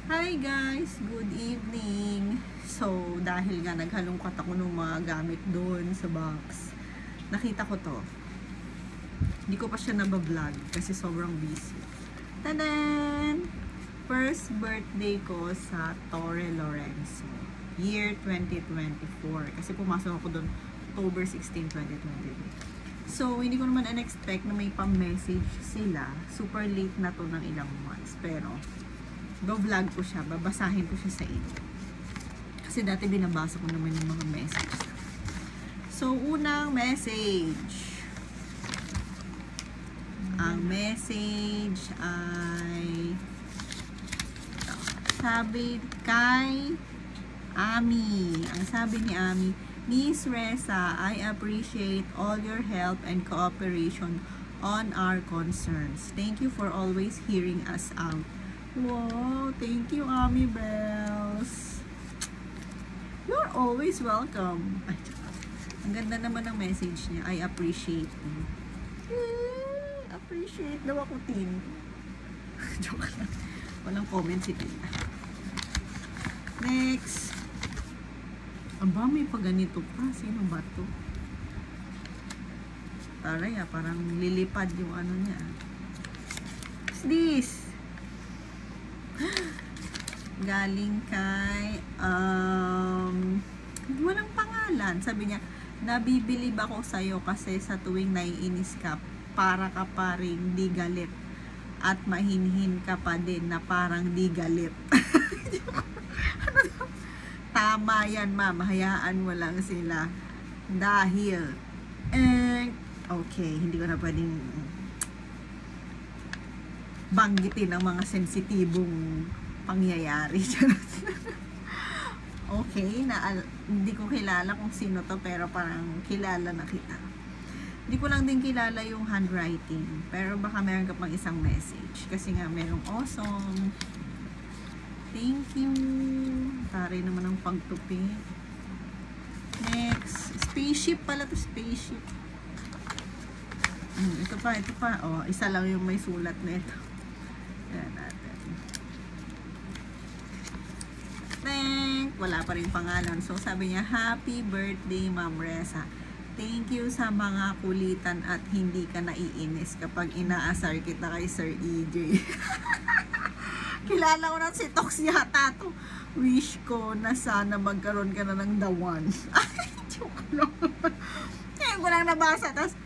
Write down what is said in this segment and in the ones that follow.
Hi guys! Good evening! So, dahil nga naghalungkat ako ng mga gamit doon sa box, nakita ko to. Hindi ko pa siya nabablog kasi sobrang busy. Tadan! First birthday ko sa Torre Lorenzo. Year 2024. Kasi pumasok ako doon October 16, 2023. So, hindi ko naman unexpect na may pa-message sila. Super late na to ng ilang months. Pero, vlog ko siya, babasahin ko siya sa inyo. Kasi dati binabasa ko naman yung mga message. So, unang message. Ang message ay sabi kay Ami. Ang sabi ni Ami, Miss Reza, I appreciate all your help and cooperation on our concerns. Thank you for always hearing us out. Wow, thank you, Ami Bells. You're always welcome. Ay, ang ganda naman ng message niya. I appreciate you. Appreciate daw ako, Tin. Joke lang. Walang comment si Tina. Next. Aba, may pa ganito pa. Sino ba to? Taray, parang lilipad yung ano niya. What's this? Galing kay walang pangalan. Sabi niya, nabibilib ako sa'yo kasi sa tuwing naiinis ka, para ka pa ring di galit at mahinhin ka pa din na parang di galit. Ano daw? Tama yan, ma'am. Hayaan mo lang sila dahil okay, hindi ko na pwedeng banggitin ang mga sensitibong pangyayari. Okay, hindi ko kilala kung sino to, pero parang kilala na kita. Hindi ko lang din kilala yung handwriting, pero baka meron ka pang isang message kasi nga merong awesome. Thank you. Tari naman ang pagtupi. Next, spaceship pala to, spaceship. Ito pa. Oh, isa lang yung may sulat na ito. Yan natin. Wala pa rin pangalan. So, sabi niya, Happy birthday, Ma'am Reza. Thank you sa mga kulitan at hindi ka naiinis kapag inaasar kita kay Sir EJ. Kilala ko na si Tox yata to. Wish ko na sana magkaroon ka na ng the one. Ay, joke lang. Ngayon ko lang nabasa. Tapos,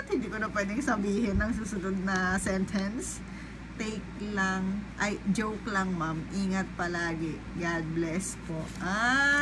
hindi ko na pwedeng sabihin ang susunod na sentence. Take lang, joke lang, ma'am. Ingat palagi. God bless po.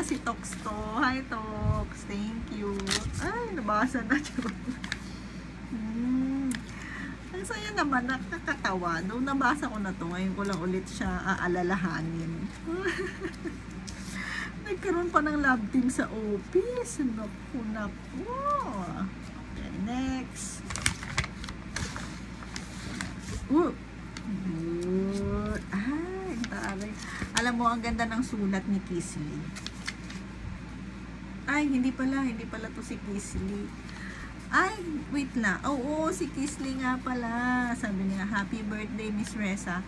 Si Tox to. Hi, Tox. Thank you. Ay, nabasa na. Ang saya naman, nakakatawa. Nung nabasa ko na to, ngayon ko lang ulit siya aalalahanin. Nagkaroon pa ng love team sa office. Naku. Okay, next. Good. Taray. Alam mo, ang ganda ng sulat ni Kisley. Hindi pala to si Kisley. Wait lang. Oo, si Kisley nga pala. Sabi niya, Happy birthday, Miss Reza.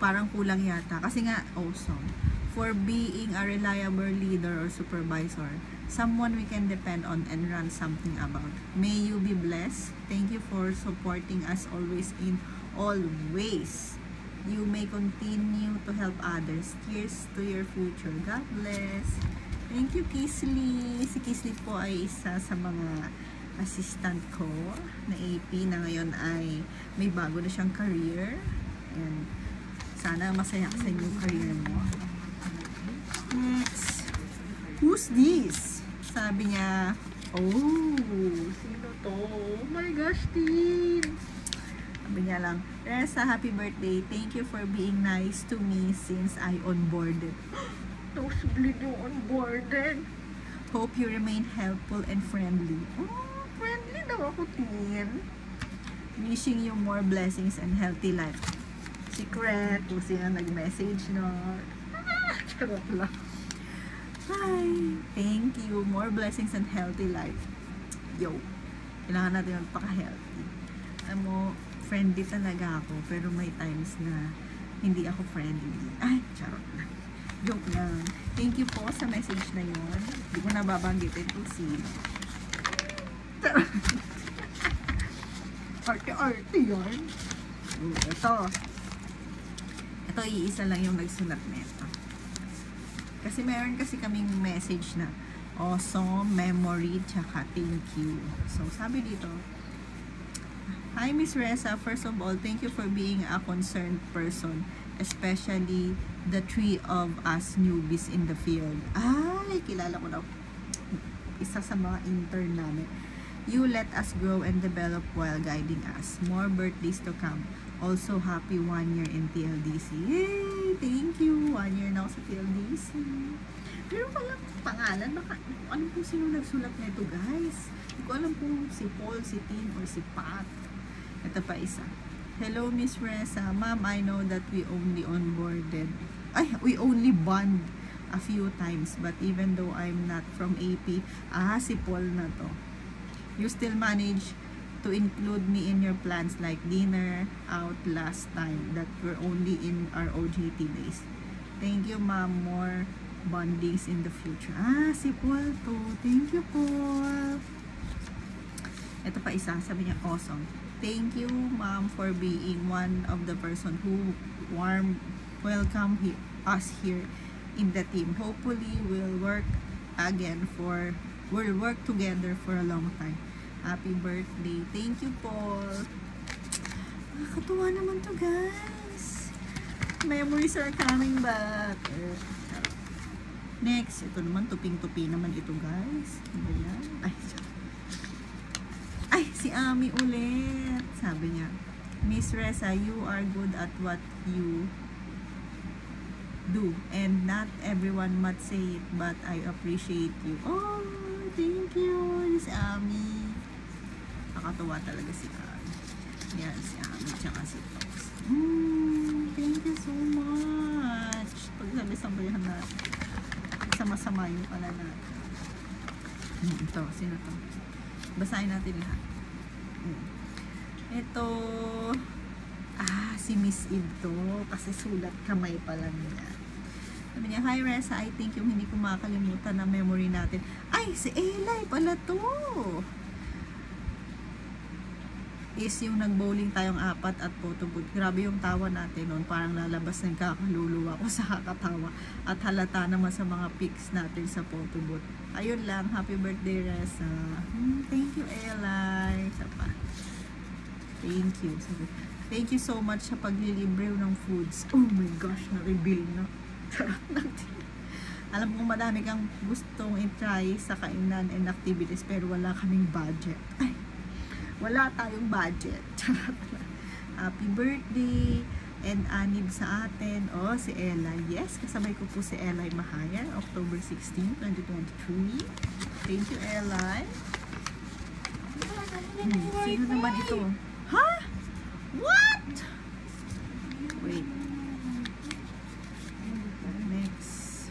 Parang kulang yata. Kasi nga, awesome. For being a reliable leader or supervisor, someone we can depend on and run something about. May you be blessed. Thank you for supporting us always in all ways. You may continue to help others. Cheers to your future. God bless. Thank you, Kisley. Si Kisley po ay isa sa mga assistant ko na AP na ngayon ay may bago na siyang career. And sana masaya ka sa new career mo. Next. Who's this? Sabi niya, sino to? Oh my gosh, Tin! Sabi niya lang, Reza, happy birthday. Thank you for being nice to me since I onboarded. Nosebleed yung onboarded. Hope you remain helpful and friendly. Friendly daw ako, Tin. Wishing you more blessings and healthy life. Secret. Kung sino nag-message, no? Charot lang. Hi! Thank you. More blessings and healthy life. Yo! Kailangan natin magpaka-healthy. Alam mo, friendly talaga ako, pero may times na hindi ako friendly. Ay, charot lang. Joke lang. Thank you po sa message na yun. Hindi ko nababanggitin kung sino. Arte-arte yun. Ito, iisa lang yung nagsulat nito. Kasi meron kasi kaming message na awesome, memory, tsaka thank you. So, sabi dito, hi, Miss Reza. First of all, thank you for being a concerned person, especially the three of us newbies in the field. Ay, kilala ko na isa sa mga intern namin. You let us grow and develop while guiding us. More birthdays to come. Also, happy 1 year in TLDC. Yay! Thank you! 1 year na ako sa TLDC. Pero walang pangalan. Baka, ano kung sino nagsulat na ito, guys? Hindi ko alam kung si Paul, si Tin, or si Pat. Ito pa isa. Hello, Miss Reza. Ma'am, I know that we only bond a few times. But even though I'm not from AP, si Paul na to. You still manage to include me in your plans like dinner out last time that were only in our OJT days. Thank you, ma'am. More bondings in the future. Si Paul to. Thank you, Paul. Ito pa isa. Sabi niya, awesome. Thank you, ma'am, for being one of the person who welcome us here in the team. Hopefully, we'll work together for a long time. Happy birthday. Thank you, Paul. Nakakatuwa naman to, guys. Memories are coming back. Next, ito naman, tuping-tupi naman ito, guys. Ano yan? Ay, si Ami ulit. Sabi niya, Miss Reza, you are good at what you do. And not everyone must say it, but I appreciate you. Oh, thank you, si Ami. Nakakatuwa talaga si Ami. Yan, si Ami, tsaka si Tox. Thank you so much. Pagsabi-sabayan natin. Sama-sama yung pala natin. Ito, sino to? Basahin natin lahat. Ito, si Miss Eve to. Kasi sulat kamay pa lang niya. Sabi niya, hi Reza, I think yung hindi ko makakalimutan na memory natin. Ay, si Eli pala to. Is yung nag-bowling tayong 4 at photo booth. Grabe yung tawa natin noon. Parang lalabas ng kakaluluwa ko sa kakatawa. At halata naman sa mga pics natin sa photo booth. Ayun lang. Happy birthday, Reza. Thank you, Eli. Isa pa. Thank you. Thank you so much sa paglilibre ng foods. Oh my gosh, na-reveal na. Alam kong madami kang gustong i-try sa kainan and activities pero wala kaming budget. Ay, wala tayong budget. Happy birthday and anib sa atin. Si Ella. Yes, kasabay ko po si Ella Mahaya, October 16, 2023. Thank you, Ella. Sino naman ito? Ha? What? Wait. Next.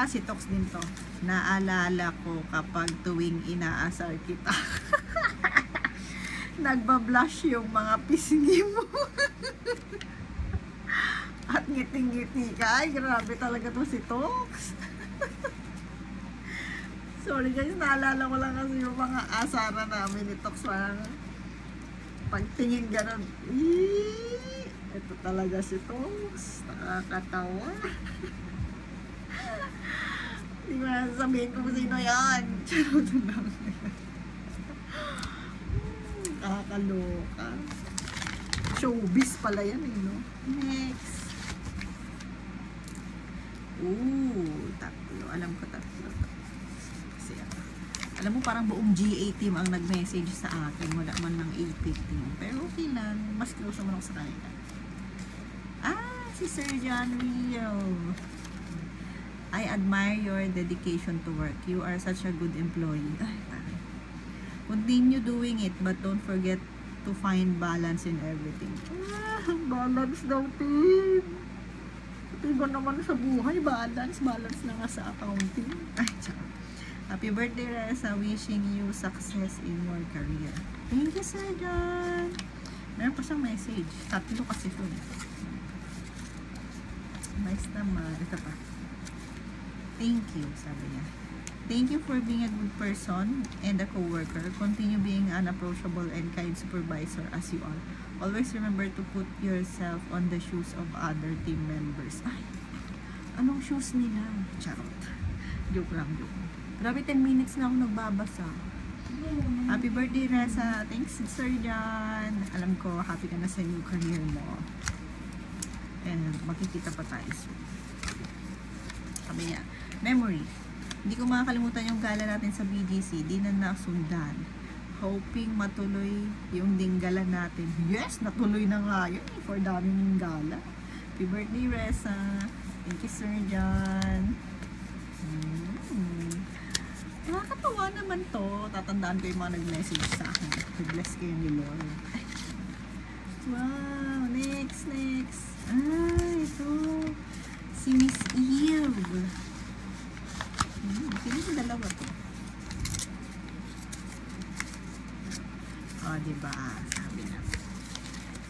Si Tox din to. Naalala ko kapag tuwing inaasar kita. Nagbablush yung mga pisngi mo. At ngiting-ngiti ka. Ay, grabe talaga to si Tox. Sorry guys, naalala ko lang kasi yung mga asara namin ni Tox. Pagtingin ganun. Ito talaga si Tox. Nakakatawa. Hindi ko na sasabihin kung sino yan. Charot lang. Kakaloka. Showbiz pala yan no? Next. Tatlo. Alam ko tatlo. Kasi alam mo parang buong GA team ang nag-message sa akin. Wala man ng AP team. Pero okay lang. Mas close naman ako sa kanila. Si Sir John Rio. I admire your dedication to work. You are such a good employee. Continue doing it, but don't forget to find balance in everything. Balance daw, team. Iba naman sa buhay, balance na nga sa accounting. Tsaka. Happy birthday, Reza. Wishing you success in your career. Thank you, Sir John. Meron pa siyang message. Tatlo kasi ito. Nice naman. Ito pa. Thank you, sabi niya. Thank you for being a good person and a co-worker. Continue being an approachable and kind supervisor as you are. Always remember to put yourself on the shoes of other team members. Ay, anong shoes nila? Charot. Joke lang, joke. Grabe, 10 minutes na ako nagbabasa. Happy birthday, Reza. Thanks, Sir John. Alam ko, happy ka na sa new career mo. And makikita pa tayo soon. Sabi niya, memory. Hindi ko makakalimutan yung gala natin sa BGC. Di na nasundan. Hoping matuloy yung dinggalan natin. Yes, natuloy na nga yun. For daming gala. Happy birthday, Reza. Thank you, Sir John. Nakakatawa naman to. Tatandaan ko yung mga nag-message sa akin. Bless kayo ni Lord. Wow, next. Ito. Si Miss Eve. Sino yung dalawa to? Oh, diba?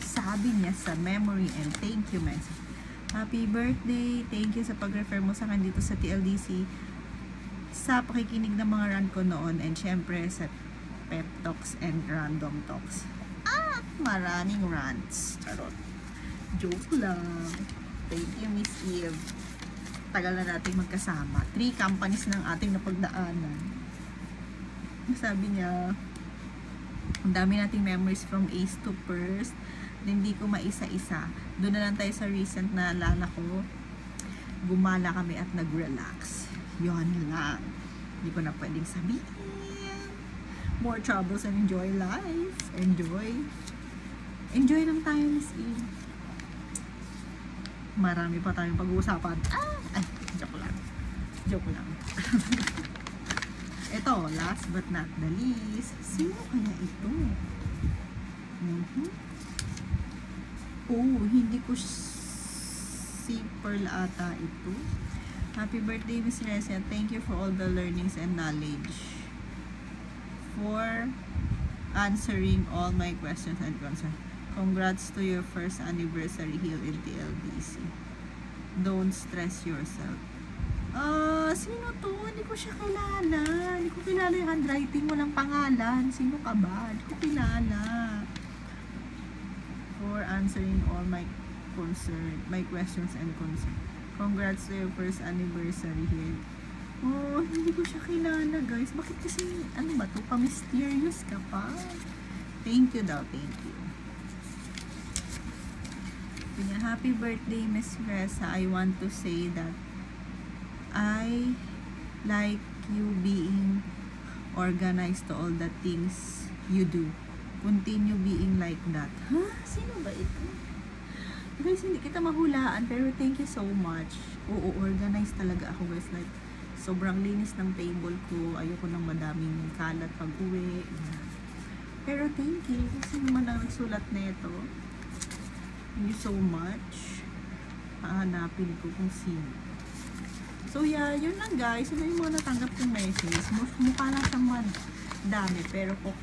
Sabi niya sa memory and thank you message. Happy birthday. Thank you sa pag-refer mo sa akin dito sa TLDC. Sa pakikinig ng mga rant ko noon and syempre sa pep talks and random talks. At maraming rants. Charot. Joke lang. Thank you, Miss Eve. Tagal na natin magkasama. 3 companies ng ating napagdaanan. Sabi niya, ang dami nating memories from ace to first. Hindi ko maisa-isa. Doon na lang tayo sa recent na alala ko. Gumala kami at nag-relax. Yon lang. Hindi ko na pwedeng sabihin. More troubles and enjoy life. Enjoy lang tayo, Miss Eve. Marami pa tayong pag-uusapan. Ay, joke lang. Ito, last but not the least. Sino kaya ito? Oh, hindi ko si Pearl ata ito. Happy birthday, Miss Reza. Thank you for all the learnings and knowledge. For answering all my questions and concerns. Congrats to your first anniversary here in TLDC. Don't stress yourself. Sino to? Hindi ko siya kilala. Hindi ko kilala yung handwriting. Walang pangalan. Sino ka ba? Hindi ko kilala. For answering all my questions and concerns. Congrats to your first anniversary here. Oh, hindi ko siya kilala, guys. Bakit kasi, ano ba to? Pa-mysterious ka pa? Thank you daw, thank you. Happy birthday, Miss Reza. I want to say that I like you being organized to all the things you do. Continue being like that. Huh? Sino ba ito? Guys, hindi kita mahulaan, pero thank you so much. Oo, organized talaga ako, guys. Like, sobrang linis ng table ko. Ayoko ng madaming kalat pag uwi. Pero thank you. Kasi naman ang nagsulat nito. Thank you so much. Hahanapin ko kung sino. So yeah, yun lang guys. Yun yung mga natanggap kong message. Mukha lang siyang dami. Pero kung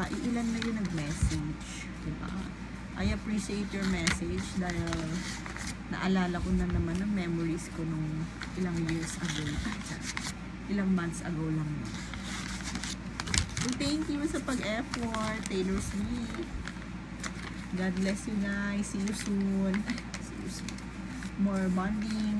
iilan na yung nag-message. Diba? I appreciate your message dahil naalala ko na naman ang memories ko nung ilang years ago. Ilang months ago lang yun. So thank you sa pag-effort, Taylor Swift. God bless you guys. See you soon. More bonding.